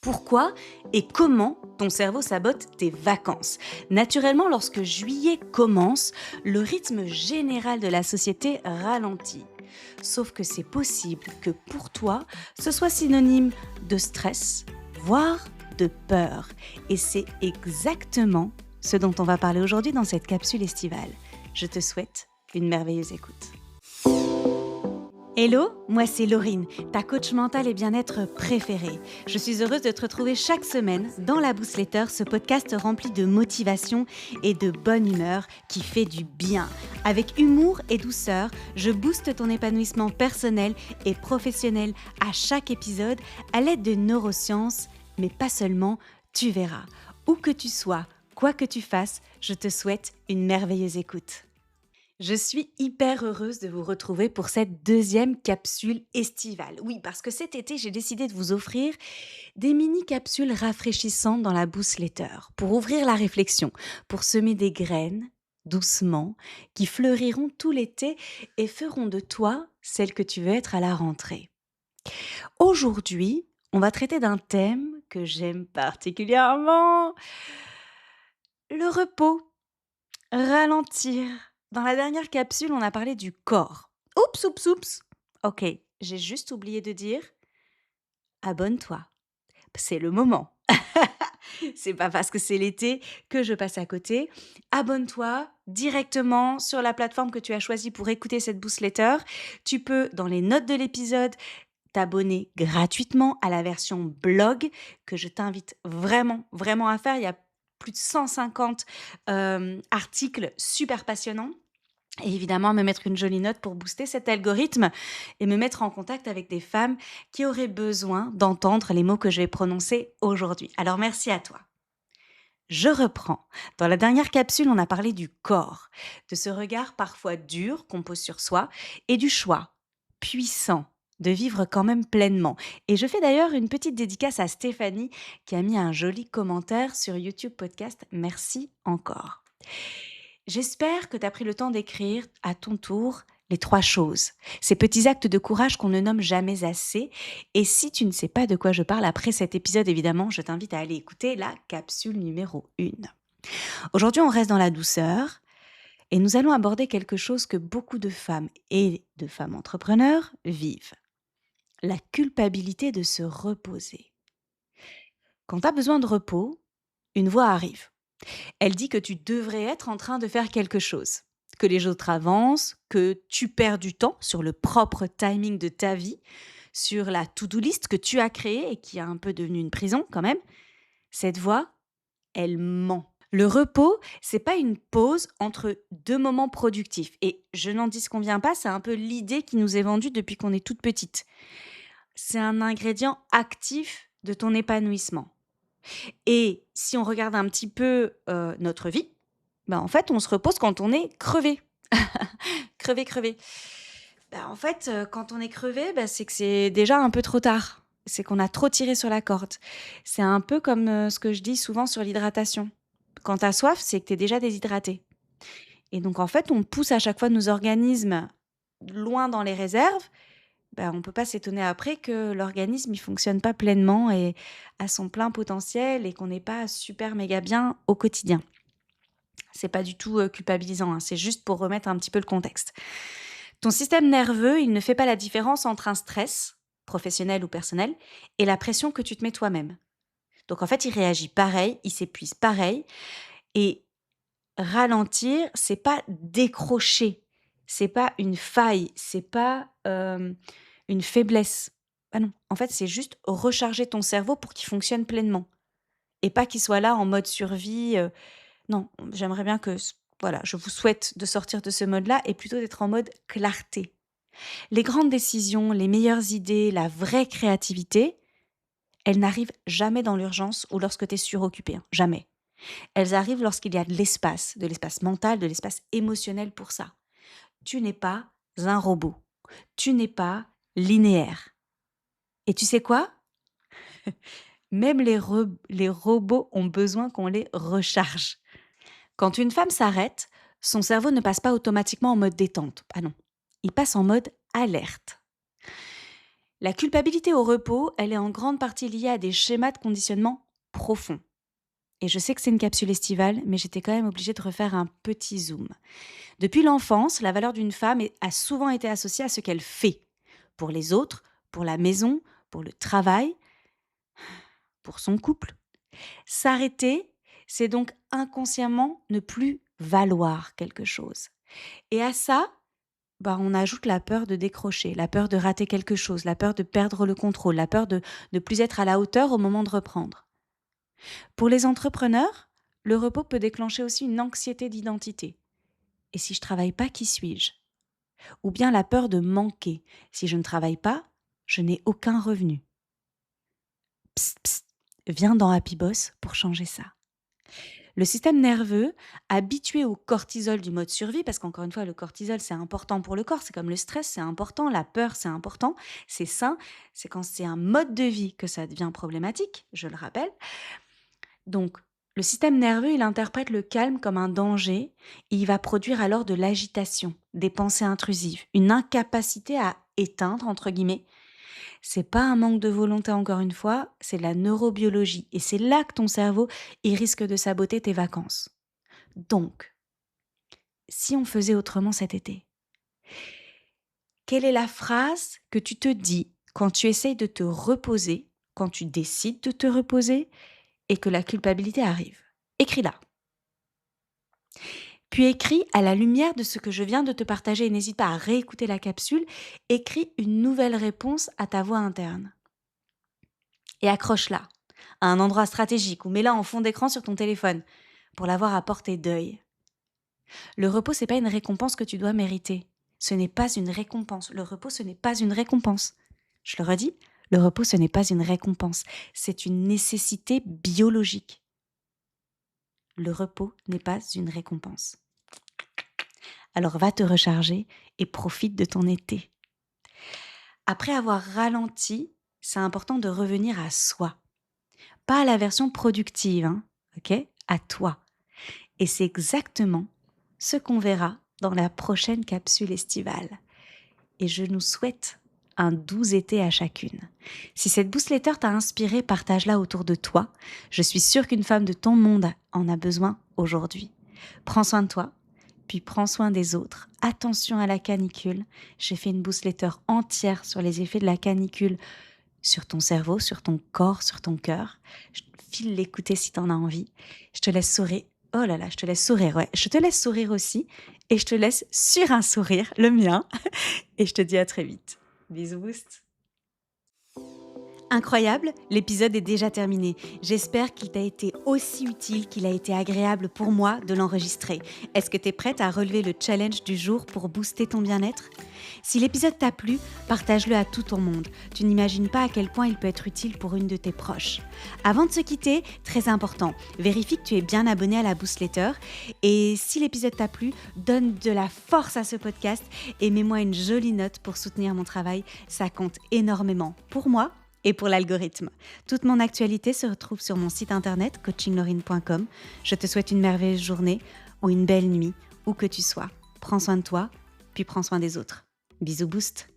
Pourquoi et comment ton cerveau sabote tes vacances? Naturellement, lorsque juillet commence, le rythme général de la société ralentit. Sauf que c'est possible que pour toi, ce soit synonyme de stress, voire de peur. Et c'est exactement ce dont on va parler aujourd'hui dans cette capsule estivale. Je te souhaite une merveilleuse écoute. Hello, moi c'est Laurine, ta coach mentale et bien-être préférée. Je suis heureuse de te retrouver chaque semaine dans la Boostletter, ce podcast rempli de motivation et de bonne humeur qui fait du bien. Avec humour et douceur, je booste ton épanouissement personnel et professionnel à chaque épisode à l'aide de neurosciences, mais pas seulement, tu verras. Où que tu sois, quoi que tu fasses, je te souhaite une merveilleuse écoute. Je suis hyper heureuse de vous retrouver pour cette deuxième capsule estivale. Oui, parce que cet été, j'ai décidé de vous offrir des mini-capsules rafraîchissantes dans la Boostletter pour ouvrir la réflexion, pour semer des graines doucement qui fleuriront tout l'été et feront de toi celle que tu veux être à la rentrée. Aujourd'hui, on va traiter d'un thème que j'aime particulièrement, le repos. Ralentir. Dans la dernière capsule, on a parlé du corps. Oups, oups, oups. Ok, j'ai juste oublié de dire abonne-toi. C'est le moment. C'est pas parce que c'est l'été que je passe à côté. Abonne-toi directement sur la plateforme que tu as choisie pour écouter cette boostletter. Tu peux, dans les notes de l'épisode, t'abonner gratuitement à la version blog que je t'invite vraiment, vraiment à faire. Il y a plus de 150 articles super passionnants. Et évidemment, me mettre une jolie note pour booster cet algorithme et me mettre en contact avec des femmes qui auraient besoin d'entendre les mots que je vais prononcer aujourd'hui. Alors merci à toi. Je reprends. Dans la dernière capsule, on a parlé du corps, de ce regard parfois dur qu'on pose sur soi et du choix puissant de vivre quand même pleinement. Et je fais d'ailleurs une petite dédicace à Stéphanie qui a mis un joli commentaire sur YouTube Podcast. Merci encore. J'espère que tu as pris le temps d'écrire à ton tour les 3 choses, ces petits actes de courage qu'on ne nomme jamais assez. Et si tu ne sais pas de quoi je parle après cet épisode, évidemment, je t'invite à aller écouter la capsule numéro 1. Aujourd'hui, on reste dans la douceur et nous allons aborder quelque chose que beaucoup de femmes et de femmes entrepreneurs vivent. La culpabilité de se reposer. Quand tu as besoin de repos, une voix arrive. Elle dit que tu devrais être en train de faire quelque chose, que les autres avancent, que tu perds du temps sur le propre timing de ta vie, sur la to-do list que tu as créée et qui est un peu devenue une prison quand même. Cette voix, elle ment. Le repos, c'est pas une pause entre 2 moments productifs. Et je n'en disconviens pas, c'est un peu l'idée qui nous est vendue depuis qu'on est toute petite. C'est un ingrédient actif de ton épanouissement. Et si on regarde un petit peu notre vie, ben en fait, on se repose quand on est crevé. Crevé, crevé. Ben en fait, quand on est crevé, ben c'est que c'est déjà un peu trop tard. C'est qu'on a trop tiré sur la corde. C'est un peu comme ce que je dis souvent sur l'hydratation. Quand tu as soif, c'est que tu es déjà déshydraté. Et donc, en fait, on pousse à chaque fois nos organismes loin dans les réserves. Ben, on ne peut pas s'étonner après que l'organisme ne fonctionne pas pleinement et à son plein potentiel et qu'on n'est pas super méga bien au quotidien. C'est pas du tout culpabilisant, hein, c'est juste pour remettre un petit peu le contexte. Ton système nerveux, il ne fait pas la différence entre un stress, professionnel ou personnel, et la pression que tu te mets toi-même. Donc en fait, il réagit pareil, il s'épuise pareil. Et ralentir, c'est pas décrocher, c'est pas une faille, c'est pas une faiblesse. Ah non, en fait, c'est juste recharger ton cerveau pour qu'il fonctionne pleinement et pas qu'il soit là en mode survie. Non, j'aimerais bien que, voilà, je vous souhaite de sortir de ce mode-là et plutôt d'être en mode clarté. Les grandes décisions, les meilleures idées, la vraie créativité, elles n'arrivent jamais dans l'urgence ou lorsque tu es suroccupé, hein, jamais. Elles arrivent lorsqu'il y a de l'espace mental, de l'espace émotionnel pour ça. Tu n'es pas un robot. Tu n'es pas linéaire. Et tu sais quoi? Même les robots ont besoin qu'on les recharge. Quand une femme s'arrête, son cerveau ne passe pas automatiquement en mode détente. Ah non, il passe en mode alerte. La culpabilité au repos, elle est en grande partie liée à des schémas de conditionnement profonds. Et je sais que c'est une capsule estivale, mais j'étais quand même obligée de refaire un petit zoom. Depuis l'enfance, la valeur d'une femme a souvent été associée à ce qu'elle fait. Pour les autres, pour la maison, pour le travail, pour son couple. S'arrêter, c'est donc inconsciemment ne plus valoir quelque chose. Et à ça, on ajoute la peur de décrocher, la peur de rater quelque chose, la peur de perdre le contrôle, la peur de ne plus être à la hauteur au moment de reprendre. Pour les entrepreneurs, le repos peut déclencher aussi une anxiété d'identité. Et si je travaille pas, qui suis-je ? Ou bien la peur de manquer. Si je ne travaille pas, je n'ai aucun revenu. Psst, psst, viens dans Happy Boss pour changer ça. Le système nerveux, habitué au cortisol du mode survie, parce qu'encore une fois, le cortisol, c'est important pour le corps, c'est comme le stress, c'est important, la peur, c'est important, c'est sain, c'est quand c'est un mode de vie que ça devient problématique, je le rappelle. Donc, le système nerveux, il interprète le calme comme un danger et il va produire alors de l'agitation, des pensées intrusives, une incapacité à éteindre, entre guillemets. C'est pas un manque de volonté, encore une fois, c'est de la neurobiologie. Et c'est là que ton cerveau, il risque de saboter tes vacances. Donc, si on faisait autrement cet été, quelle est la phrase que tu te dis quand tu essayes de te reposer, quand tu décides de te reposer et que la culpabilité arrive ? Écris-la. Puis écris à la lumière de ce que je viens de te partager et n'hésite pas à réécouter la capsule. Écris une nouvelle réponse à ta voix interne. Et accroche-la à un endroit stratégique ou mets-la en fond d'écran sur ton téléphone pour l'avoir à portée d'œil. Le repos, c'est pas une récompense que tu dois mériter. Ce n'est pas une récompense. Le repos, ce n'est pas une récompense. Je le redis, le repos, ce n'est pas une récompense. C'est une nécessité biologique. Le repos n'est pas une récompense. Alors va te recharger et profite de ton été. Après avoir ralenti, c'est important de revenir à soi. Pas à la version productive, ok ? À toi. Et c'est exactement ce qu'on verra dans la prochaine capsule estivale. Et je nous souhaite un doux été à chacune. Si cette newsletter t'a inspiré, partage-la autour de toi. Je suis sûre qu'une femme de ton monde en a besoin aujourd'hui. Prends soin de toi, puis prends soin des autres. Attention à la canicule. J'ai fait une newsletter entière sur les effets de la canicule sur ton cerveau, sur ton corps, sur ton cœur. Je file l'écouter si t'en as envie. Je te laisse sourire. Oh là là, je te laisse sourire, ouais. Je te laisse sourire aussi. Et je te laisse sur un sourire, le mien. Et je te dis à très vite. Bisous boost. Incroyable, l'épisode est déjà terminé. J'espère qu'il t'a été aussi utile qu'il a été agréable pour moi de l'enregistrer. Est-ce que tu es prête à relever le challenge du jour pour booster ton bien-être ? Si l'épisode t'a plu, partage-le à tout ton monde. Tu n'imagines pas à quel point il peut être utile pour une de tes proches. Avant de se quitter, très important, vérifie que tu es bien abonné à la newsletter. Et si l'épisode t'a plu, donne de la force à ce podcast et mets-moi une jolie note pour soutenir mon travail. Ça compte énormément pour moi et pour l'algorithme. Toute mon actualité se retrouve sur mon site internet coachinglaurine.com. Je te souhaite une merveilleuse journée ou une belle nuit, où que tu sois. Prends soin de toi, puis prends soin des autres. Bisous boost.